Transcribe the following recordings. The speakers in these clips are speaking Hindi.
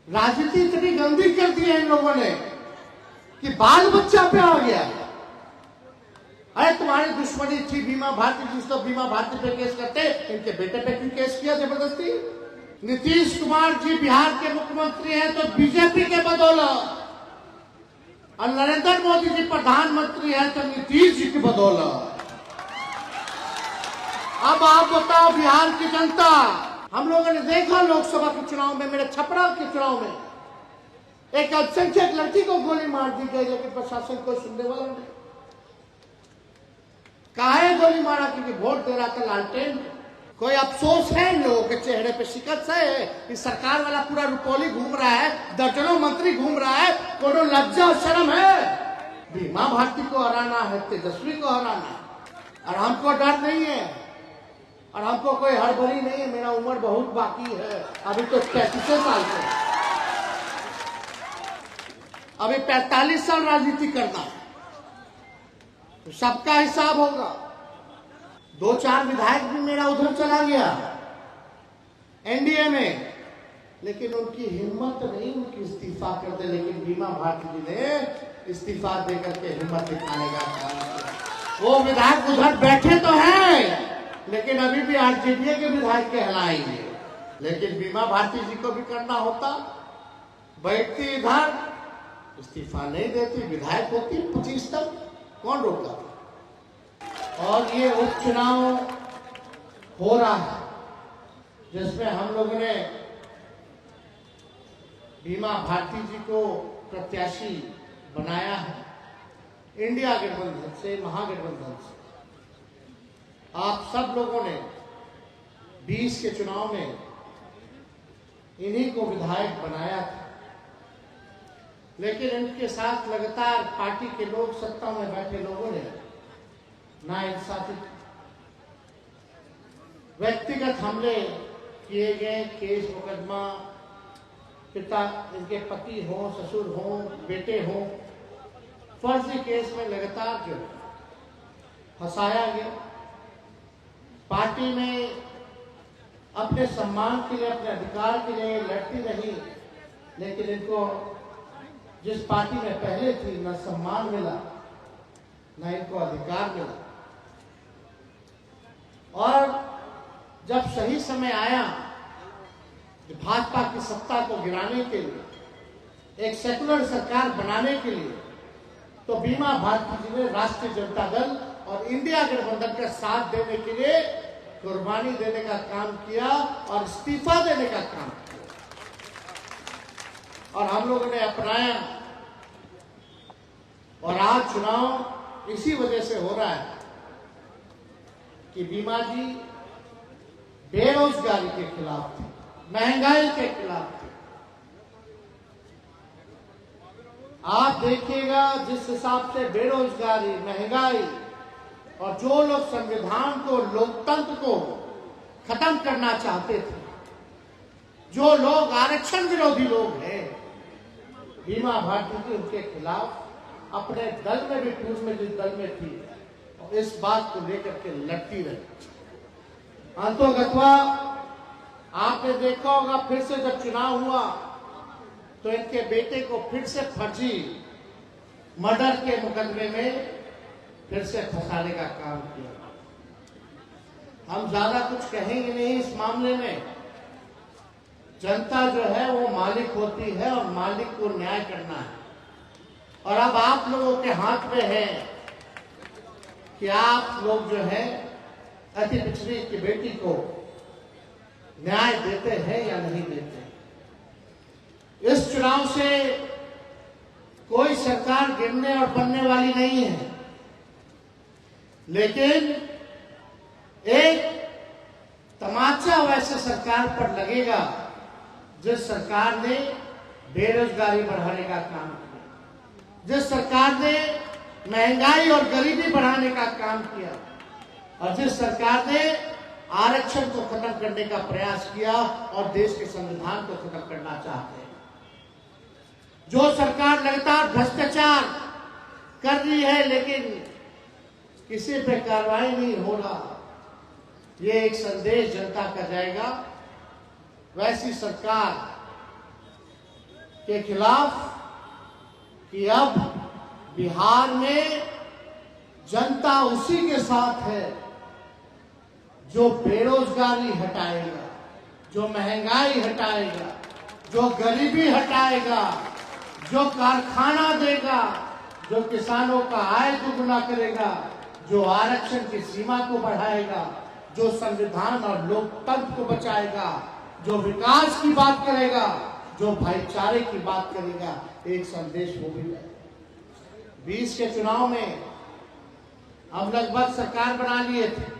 राजनीति इतनी गंदी कर दी है इन लोगों ने कि बाल बच्चा पे हो गया। अरे तुम्हारी दुश्मनी थी बीमा भारती जी, तो बीमा भारती पे केस करते, इनके बेटे पे क्यों केस किया जबरदस्ती? नीतीश कुमार जी बिहार के मुख्यमंत्री हैं तो बीजेपी के बदौलत, और नरेंद्र मोदी जी प्रधानमंत्री हैं तो नीतीश जी की बदौलत। अब आप बताओ बिहार की जनता, हम लोगों ने देखा लोकसभा के चुनाव में, मेरे छपरा के चुनाव में एक अल्पसंख्यक लड़की को गोली मार दी गई, लेकिन प्रशासन को सुनने वाला नहीं। काहे गोली मारा? क्योंकि वोट दे रहा था लालटेन। कोई अफसोस है इन लोगों के चेहरे पे? शिकस्त है? इस सरकार वाला पूरा रुपौली घूम रहा है, दर्जनों मंत्री घूम रहा है, कोनो लज्जा और शर्म है? बीमा भारती को हराना है, तेजस्वी को हराना है, और हमको डर नहीं है, और हमको कोई हड़बड़ी नहीं है। मेरा उम्र बहुत बाकी है, अभी तो 35 साल से, अभी 45 साल राजनीति करना है, तो सबका हिसाब होगा। 2-4 विधायक भी मेरा उधर चला गया एनडीए में, लेकिन उनकी हिम्मत नहीं उनकी इस्तीफा कर दे, लेकिन बीमा भारती जी ने इस्तीफा देकर के हिम्मत दिखाने का काम किया। वो विधायक उधर बैठे तो हैं, लेकिन अभी भी आरजेडी के विधायक कहलाएंगे, लेकिन बीमा भारती जी को भी करना होता। बैठती इधर, इस्तीफा नहीं देती, विधायक होती 25 तक, कौन रोका? और ये उपचुनाव हो रहा है जिसमें हम लोगों ने बीमा भारती जी को प्रत्याशी बनाया है इंडिया गठबंधन से, महागठबंधन से। आप सब लोगों ने 20 के चुनाव में इन्हीं को विधायक बनाया था, लेकिन इनके साथ लगातार पार्टी के लोग, सत्ता में बैठे लोगों ने नाइंसाफी, व्यक्तिगत हमले किए गए, केस मुकदमा, पिता इनके पति हो, ससुर हो, बेटे हो, फर्जी केस में लगातार जो फंसाया गया। पार्टी में अपने सम्मान के लिए, अपने अधिकार के लिए लड़ती रही, लेकिन इनको जिस पार्टी में पहले थी न सम्मान मिला, न इनको अधिकार मिला। और जब सही समय आया भाजपा की सत्ता को गिराने के लिए, एक सेकुलर सरकार बनाने के लिए, तो बीमा भारती जी ने राष्ट्रीय जनता दल और इंडिया गठबंधन का साथ देने के लिए कुर्बानी देने का काम किया और इस्तीफा देने का काम किया, और हम लोगों ने अपनाया। और आज चुनाव इसी वजह से हो रहा है कि बीमा जी बेरोजगारी के खिलाफ थे, महंगाई के खिलाफ थे। आप देखिएगा जिस हिसाब से बेरोजगारी, महंगाई, और जो लोग संविधान को, लोकतंत्र को खत्म करना चाहते थे, जो लोग आरक्षण विरोधी लोग हैं, बीमा भारती जी उनके खिलाफ अपने दल में भी, पूर्व में जिस दल में थी, इस बात को लेकर के लड़ती रही। अंतोगत्वा आपने देखा होगा, फिर से जब चुनाव हुआ तो इनके बेटे को फिर से फर्जी मर्डर के मुकदमे में फिर से फंसाने का काम किया। हम ज्यादा कुछ कहेंगे नहीं इस मामले में। जनता जो है वो मालिक होती है, और मालिक को न्याय करना है। और अब आप लोगों के हाथ में है कि आप लोग जो है अति पिछड़ी की बेटी को न्याय देते हैं या नहीं देते। इस चुनाव से कोई सरकार गिरने और बनने वाली नहीं है, लेकिन एक तमाचा वैसे सरकार पर लगेगा जिस सरकार ने बेरोजगारी बढ़ाने का काम किया, जिस सरकार ने महंगाई और गरीबी बढ़ाने का काम किया, और जिस सरकार ने आरक्षण को खत्म करने का प्रयास किया और देश के संविधान को खत्म करना चाहते हैं। जो सरकार लगातार भ्रष्टाचार कर रही है, लेकिन किसी पे कार्रवाई नहीं हो रहा, ये एक संदेश जनता का जाएगा। वैसी सरकार के खिलाफ कि अब बिहार में जनता उसी के साथ है जो बेरोजगारी हटाएगा, जो महंगाई हटाएगा, जो गरीबी हटाएगा, जो कारखाना देगा, जो किसानों का आय दुगुना करेगा, जो आरक्षण की सीमा को बढ़ाएगा, जो संविधान और लोकतंत्र को बचाएगा, जो विकास की बात करेगा, जो भाईचारे की बात करेगा। एक संदेश वो भी है। 20 के चुनाव में हम लगभग सरकार बना लिए थे,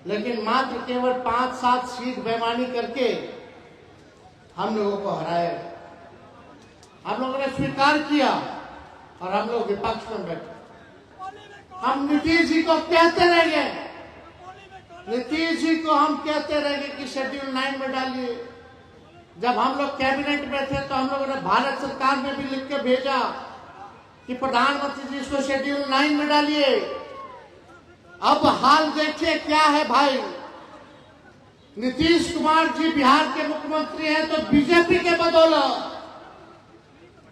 लेकिन मात्र केवल 5-7 सीट बेईमानी करके हम लोगों को हराया। हम लोगों ने स्वीकार किया और हम लोग विपक्ष में बैठे। हम नीतीश जी को कहते रह गए, नीतीश जी को हम कहते रह गए कि शेड्यूल 9 में डालिए। जब हम लोग कैबिनेट में थे तो हम लोगों ने भारत सरकार में भी लिख के भेजा कि प्रधानमंत्री जी इसको शेड्यूल 9 में डालिए। अब हाल देखिए क्या है भाई। नीतीश कुमार जी बिहार के मुख्यमंत्री हैं तो बीजेपी के बदौलत,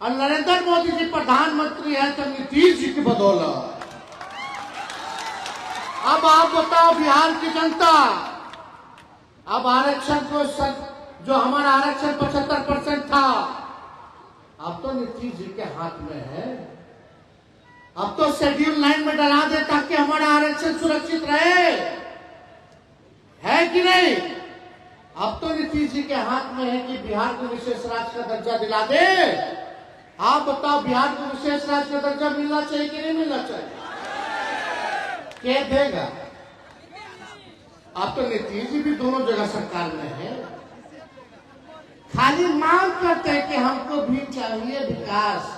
और नरेंद्र मोदी जी प्रधानमंत्री हैं तो नीतीश जी की बदौलत। अब आप बताओ बिहार की जनता, अब आरक्षण को जो हमारा आरक्षण 75% था, अब तो नीतीश जी के हाथ में है। अब तो शेड्यूल 9 में डला दे ताकि हमारा आरक्षण सुरक्षित रहे, है कि नहीं? अब तो नीतीश जी के हाथ में है कि बिहार को विशेष राज्य का दर्जा दिला दे। आप बताओ बिहार को विशेष राज्य का दर्जा मिलना चाहिए कि नहीं मिलना चाहिए? क्या देगा? अब तो नीतीश जी भी दोनों जगह सरकार में है, खाली मांग करते हैं कि हमको भी चाहिए विकास,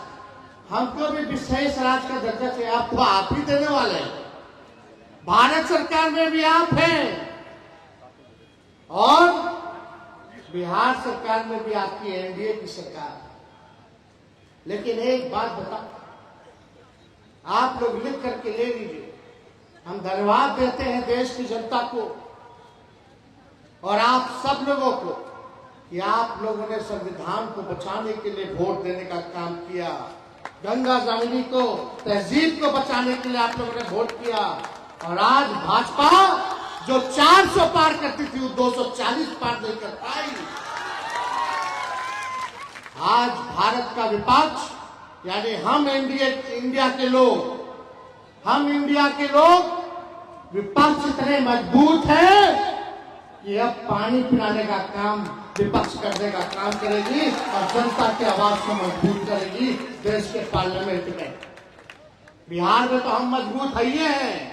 हमको भी विशेष राज्य का दर्जा चाहिए। आपको आप ही देने वाले हैं, भारत सरकार में भी आप हैं और बिहार सरकार में भी आपकी एनडीए की सरकार। लेकिन एक बात बताओ, आप लोग लिख करके ले लीजिए। हम धन्यवाद देते हैं देश की जनता को और आप सब लोगों को कि आप लोगों ने संविधान को बचाने के लिए वोट देने का काम किया। गंगा जमुनी को, तहजीब को बचाने के लिए आप लोगों ने वोट किया। और आज भाजपा जो 400 पार करती थी वो 240 पार नहीं कर पाई। आज भारत का विपक्ष यानी हम इंडिया के लोग, हम इंडिया के लोग विपक्ष इतने मजबूत है कि अब पानी पिलाने का काम विपक्ष करने का काम करेगी और जनता की आवाज को मजबूत करेगी देश के पार्लियामेंट में। बिहार में तो हम मजबूत है ही हैं।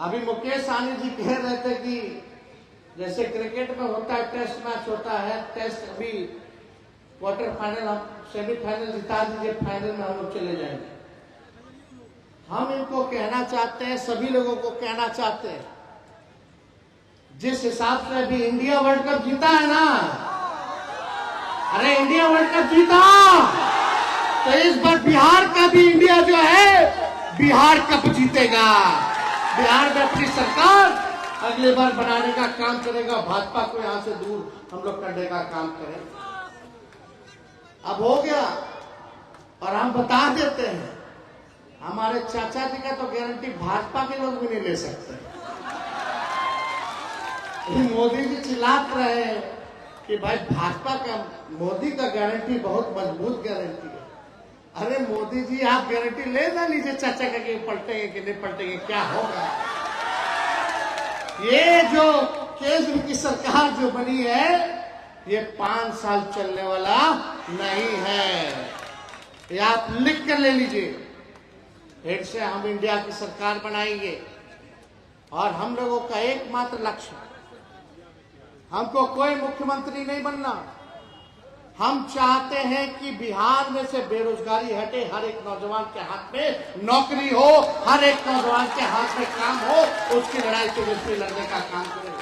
अभी मुकेश सहनी जी कह रहे थे कि जैसे क्रिकेट में होता है, टेस्ट मैच होता है, टेस्ट अभी क्वार्टर फाइनल, सेमीफाइनल जिता दीजिए, फाइनल में हम लोग चले जाएंगे। हम इनको कहना चाहते हैं, सभी लोगों को कहना चाहते हैं, जिस हिसाब से अभी इंडिया वर्ल्ड कप जीता है ना, अरे इंडिया वर्ल्ड कप जीता तो इस बार बिहार का भी इंडिया जो है बिहार कप जीतेगा। बिहार में अपनी सरकार अगली बार बनाने का काम करेगा, भाजपा को यहां से दूर हम लोग करने का काम करेंगे। अब हो गया और हम बता देते हैं, हमारे चाचा जी का तो गारंटी भाजपा के लोग भी नहीं ले सकते। मोदी जी चिल्लाते रहे कि भाई भाजपा का, मोदी का गारंटी बहुत मजबूत गारंटी है। अरे मोदी जी आप गारंटी ले ना लीजिए चाचा का कि पलटेंगे कि नहीं पलटेंगे, क्या होगा। ये जो केंद्र की सरकार जो बनी है ये 5 साल चलने वाला नहीं है, ये आप लिख कर ले लीजिए। फिर से हम इंडिया की सरकार बनाएंगे और हम लोगों का एकमात्र लक्ष्य, हमको कोई मुख्यमंत्री नहीं बनना। हम चाहते हैं कि बिहार में से बेरोजगारी हटे, हर एक नौजवान के हाथ में नौकरी हो, हर एक नौजवान के हाथ में काम हो, उसकी लड़ाई तेजस्वी लड़ने का काम करें।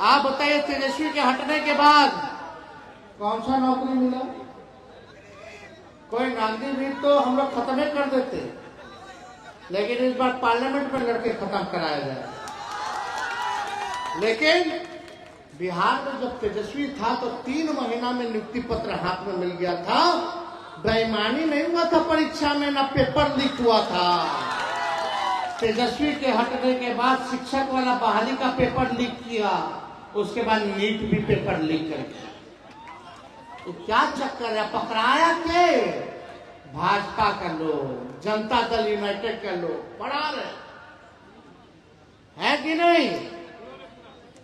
आप बताइए तेजस्वी के हटने के बाद कौन सा नौकरी मिला? कोई नांदी भी तो हम लोग खत्म ही कर देते, लेकिन इस बार पार्लियामेंट में लड़के खत्म कराया जाए। लेकिन बिहार में जब तेजस्वी था तो 3 महीना में नियुक्ति पत्र हाथ में मिल गया था। बेईमानी नहीं हुआ था परीक्षा में, ना पेपर लीक हुआ था। तेजस्वी के हटने के बाद शिक्षक वाला बहाली का पेपर लीक किया, उसके बाद नीट भी पेपर लीक कर दिया। तो क्या चक्कर है? पकड़ाया के भाजपा का लोग, जनता दल यूनाइटेड का लोग पढ़ा रहे है कि नहीं?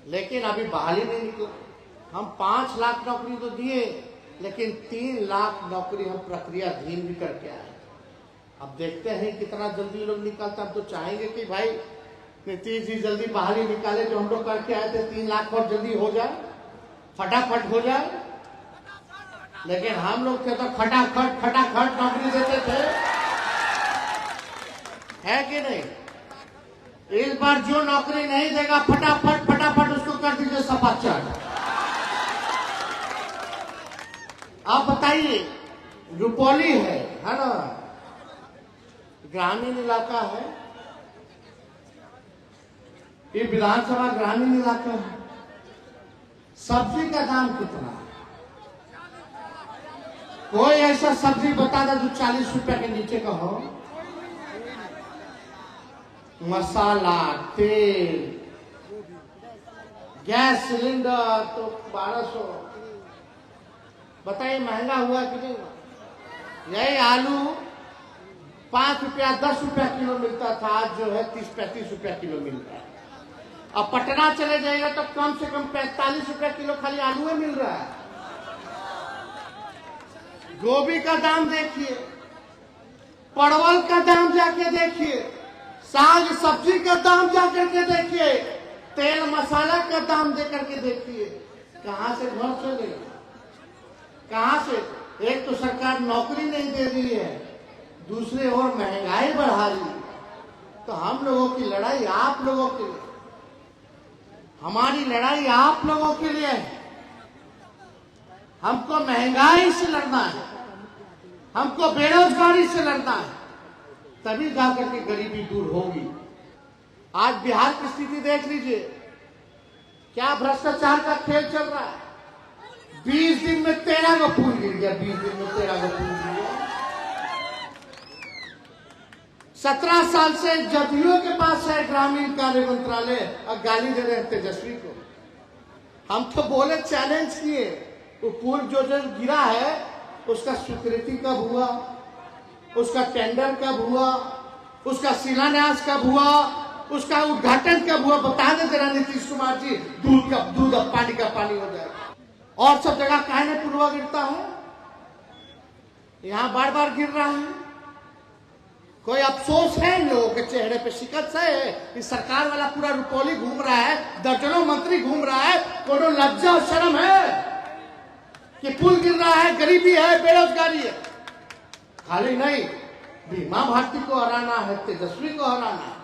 लेकिन अभी बहाली नहीं निकला। हम 5 लाख नौकरी तो दिए, लेकिन 3 लाख नौकरी हम प्रक्रियाधीन भी करके आए। अब देखते हैं कितना जल्दी लोग निकालते। हम तो चाहेंगे कि भाई नीतीश जी जल्दी बहाली निकाले, जो हम लोग करके आए थे 3 लाख और जल्दी हो जाए, फटाफट हो जाए। लेकिन हम लोग थे तो फटाफट नौकरी देते थे, है कि नहीं? इस बार जो नौकरी नहीं देगा फटाफट उसको कर दीजिए सफाचट। आप बताइए, रुपौली है ना, ग्रामीण इलाका है, ये विधानसभा ग्रामीण इलाका है। सब्जी का दाम कितना है? कोई ऐसा सब्जी बता दे जो 40 रुपए के नीचे का हो? मसाला, तेल, गैस सिलेंडर तो 1200। बताइए महंगा हुआ कि नहीं हुआ? यही आलू 5 रुपया 10 रुपया किलो मिलता था, आज जो है 30-35 रुपया किलो मिल रहा है। अब पटना चले जाएगा तो कम से कम 45 रुपया किलो खाली आलू मिल रहा है। गोभी का दाम देखिए, परवल का दाम जाके देखिए, साग सब्जी का दाम जाकर के देखिए, तेल मसाला का दाम देकर के देखिए। कहां से घर चले? कहां से? एक तो सरकार नौकरी नहीं दे रही है, दूसरे ओर महंगाई बढ़ा रही है। तो हम लोगों की लड़ाई आप लोगों के लिए, हमारी लड़ाई आप लोगों के लिए है। हमको महंगाई से लड़ना है, हमको बेरोजगारी से लड़ना है, तभी जाकर के गरीबी दूर होगी। आज बिहार की स्थिति देख लीजिए, क्या भ्रष्टाचार का खेल चल रहा है। 20 दिन में 13 का पुल गिर गया, 20 दिन में 13 का पुल गिर गया। 17 साल से जदयू के पास है ग्रामीण कार्य मंत्रालय, और गाली दे रहे हैं तेजस्वी को। हम तो बोले, चैलेंज किए, वो पुल जो गिरा है उसका स्वीकृति कब हुआ, उसका टेंडर कब हुआ, उसका शिलान्यास कब हुआ, उसका उद्घाटन कब हुआ? बता दे जरा नीतीश कुमार जी, दूध का दूध अब पानी का पानी हो जाएगा। और सब जगह काहे न पुलवा गिरता है, यहां बार बार गिर रहा है। कोई अफसोस है इन लोगों के चेहरे पे? शिकस्त है कि सरकार वाला पूरा रुपौली घूम रहा है, दर्जनों मंत्री घूम रहा है, कोनो लज्जा और शर्म है कि पुल गिर रहा है, गरीबी है, बेरोजगारी है? खाली नहीं, बीमा भारती को हराना है, तेजस्वी को हराना है।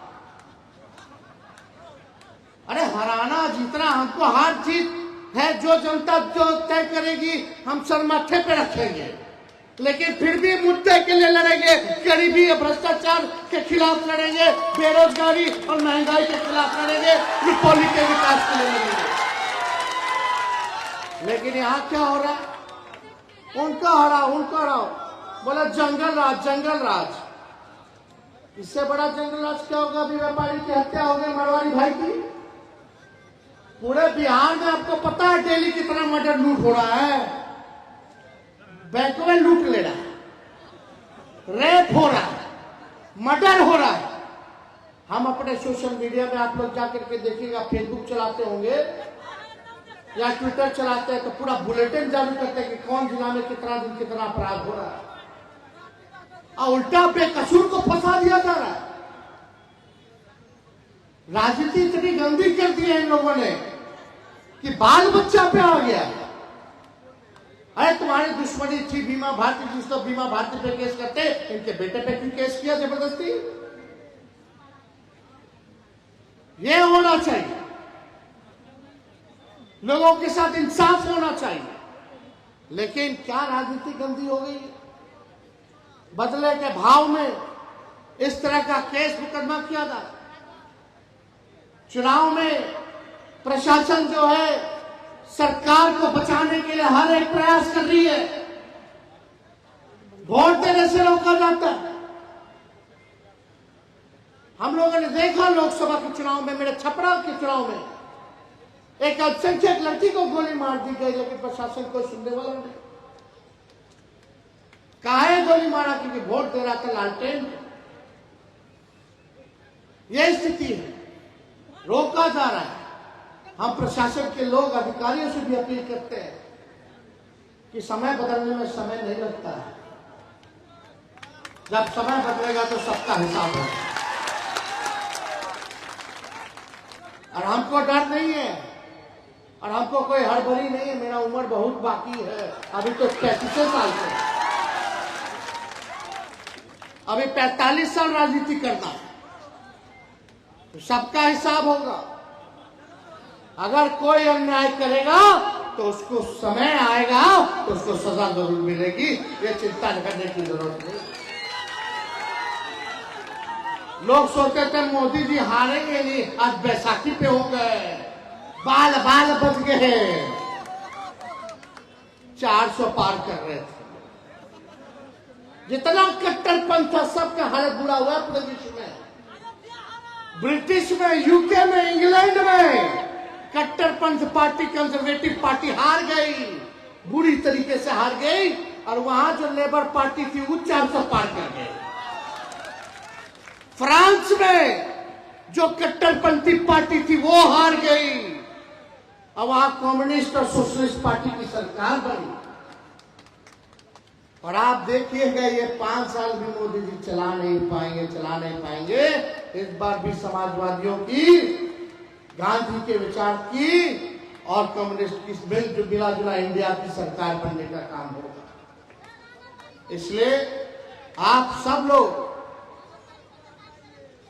अरे हराना जीतना हमको हार जीत है, जो जनता जो तय करेगी हम सर माथे पे रखेंगे, लेकिन फिर भी मुद्दे के लिए लड़ेंगे। गरीबी और भ्रष्टाचार के खिलाफ लड़ेंगे, बेरोजगारी और महंगाई के खिलाफ लड़ेंगे, रुपौली के विकास के लिए लड़ेंगे। लेकिन यहाँ क्या हो रहा है? उनका हराओ, बोला जंगल राज। इससे बड़ा जंगल राज क्या होगा? अभी व्यापारी की हत्या हो गई, मारवाड़ी भाई की। पूरे बिहार में आपको पता है डेली कितना मर्डर लूट हो रहा है, बैंकों में लूट ले रहा है, रेप हो रहा है, मर्डर हो रहा है। हम अपने सोशल मीडिया में, आप लोग जाकर के देखिएगा, फेसबुक चलाते होंगे या ट्विटर चलाते हैं तो पूरा बुलेटिन जारी करते हैं कि कौन जिला में कितना दिन कितना अपराध हो रहा है, और उल्टा बेकसूर को फंसा दिया जा रहा है। राजनीति इतनी गंदी कर दी है इन लोगों ने कि बाल बच्चा पे आ गया। अरे तुम्हारी दुश्मनी थी बीमा भारती, जिस तो बीमा भारती पे केस करते, इनके बेटे पे क्यों केस किया जबरदस्ती? ये होना चाहिए, लोगों के साथ इंसाफ होना चाहिए। लेकिन क्या राजनीति गंदी हो गई, बदले के भाव में इस तरह का केस मुकदमा किया जाए। चुनाव में प्रशासन जो है सरकार को बचाने के लिए हर एक प्रयास कर रही है। वोट देने से रोका जाता है। हम लोगों ने देखा लोकसभा के चुनाव में, मेरे छपरा के चुनाव में एक अल्पसंख्यक लड़की को गोली मार दी गई, लेकिन प्रशासन कोई सुनने वाला नहीं। काहे गोली मारा? क्योंकि वोट दे रहा था लालटेन। यह स्थिति है, रोका जा रहा है। हम प्रशासन के लोग, अधिकारियों से भी अपील करते हैं कि समय बदलने में समय नहीं लगता है। जब समय बदलेगा तो सबका हिसाब होगा। और हमको डर नहीं है, और हमको कोई हड़बड़ी नहीं है। मेरा उम्र बहुत बाकी है, अभी तो 35 साल से, अभी 45 साल राजनीति करना है, तो सबका हिसाब होगा। अगर कोई अन्याय करेगा तो उसको समय आएगा तो उसको सजा जरूर मिलेगी, ये चिंता करने की जरूरत नहीं। लोग सोचते थे मोदी जी हारेंगे नहीं, आज बैसाखी पे हो गए, बाल बाल बच गए। 400 पार कर रहे थे। जितना कट्टरपंथ था सबका हालत बुरा हुआ पूरे विश्व में। ब्रिटिश में, यूके में, इंग्लैंड में कट्टरपंथ पार्टी, कंजर्वेटिव पार्टी हार गई, बुरी तरीके से हार गई। और वहां जो लेबर पार्टी थी वो 400 पार कर गई। फ्रांस में जो कट्टरपंथी पार्टी थी वो हार गई, और वहां कम्युनिस्ट और सोशलिस्ट पार्टी की सरकार बनी। और आप देखिएगा ये 5 साल भी मोदी जी चला नहीं पाएंगे। इस बार भी समाजवादियों की, गांधी के विचार की और कम्युनिस्ट की मिला जुला इंडिया की सरकार बनने का काम होगा। इसलिए आप सब लोग,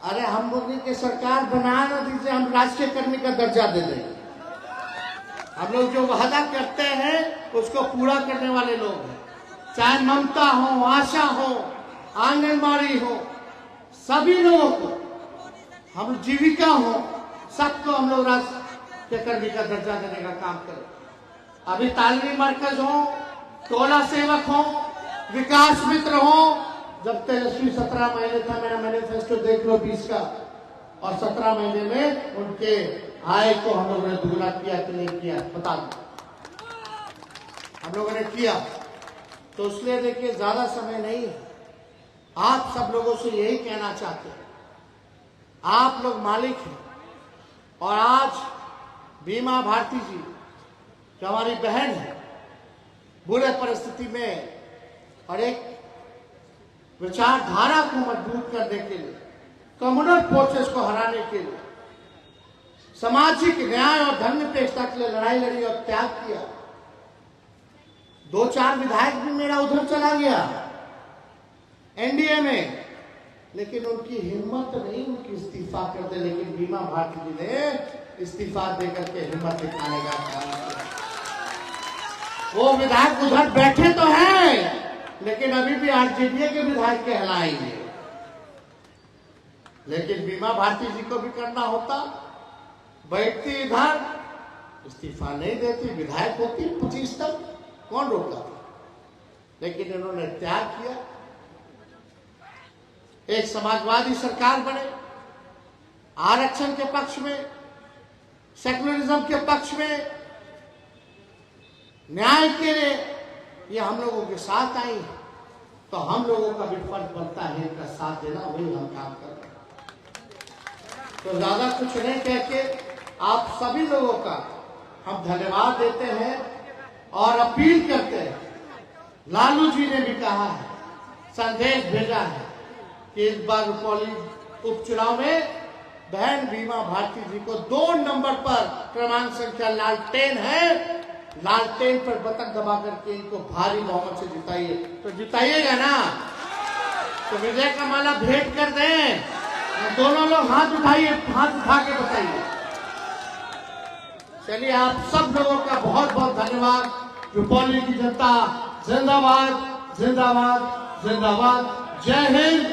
अरे हम मोदी की सरकार बना ना दीजिए, हम राष्ट्रीय कर्मी का दर्जा दे देंगे। हम लोग जो वादा करते हैं उसको पूरा करने वाले लोग हैं। चाहे ममता हो, आशा हो, आंगनबाड़ी हो, सभी लोगों को, हम जीविका हो, सबको हम लोग राष्ट्रीय कर्मी का दर्जा देने का काम करें। अभी तालीमी मरकज हो, टोला सेवक हो, विकास मित्र हो। जब तेजस्वी 17 महीने था, मेरा मैनिफेस्टो देख लो 20 का, और 17 महीने में उनके आय को हम लोगों ने दुगना किया कि नहीं किया बता दो। हम लोगों ने किया। तो इसलिए देखिए ज्यादा समय नहीं है। आप सब लोगों से यही कहना चाहते हैं, आप लोग मालिक हैं। और आज बीमा भारती जी जो हमारी बहन है, बुरे परिस्थिति में और एक विचारधारा को मजबूत करने के लिए, कम्युनल फोर्सेस को हराने के लिए, सामाजिक न्याय और धर्मनिरपेक्षता के लिए लड़ाई लड़ी और त्याग किया। 2-4 विधायक भी मेरा उधर चला गया एनडीए में, लेकिन उनकी हिम्मत नहीं, उनकी इस्तीफा कर दे। लेकिन बीमा भारती जी ने इस्तीफा देकर के हिम्मत दिखाने का काम किया। वो विधायक उधर बैठे तो हैं, लेकिन अभी भी आरजेडी के विधायक कहलाएंगे। लेकिन बीमा भारती जी को भी करना होता, बैठती इधर, इस्तीफा नहीं देती, विधायक होती 25 तक, कौन रोकता था? लेकिन इन्होंने त्याग किया। एक समाजवादी सरकार बने, आरक्षण के पक्ष में, सेकुलरिज्म के पक्ष में, न्याय के लिए ये हम लोगों के साथ आई है। तो हम लोगों का भी फर्ज बनता है इनका साथ देना, वही हम काम कर रहे हैं। तो ज्यादा कुछ नहीं कह के आप सभी लोगों का हम धन्यवाद देते हैं और अपील करते हैं। लालू जी ने भी कहा है, संदेश भेजा है कि इस बार रुपौली उपचुनाव में बहन बीमा भारती जी को 2 नंबर पर क्रमांक संख्या लालटेन है, लालटेन पर बटन दबा करके इनको भारी बहुमत से जिताइए। तो जिताइएगा ना? तो विजय का माला भेंट कर दें। दोनों लोग हाथ उठाइए, हाथ उठा के बताइए। चलिए, आप सब लोगों का बहुत बहुत धन्यवाद। रुपौली की जनता जिंदाबाद, जिंदाबाद, जिंदाबाद। जय हिंद।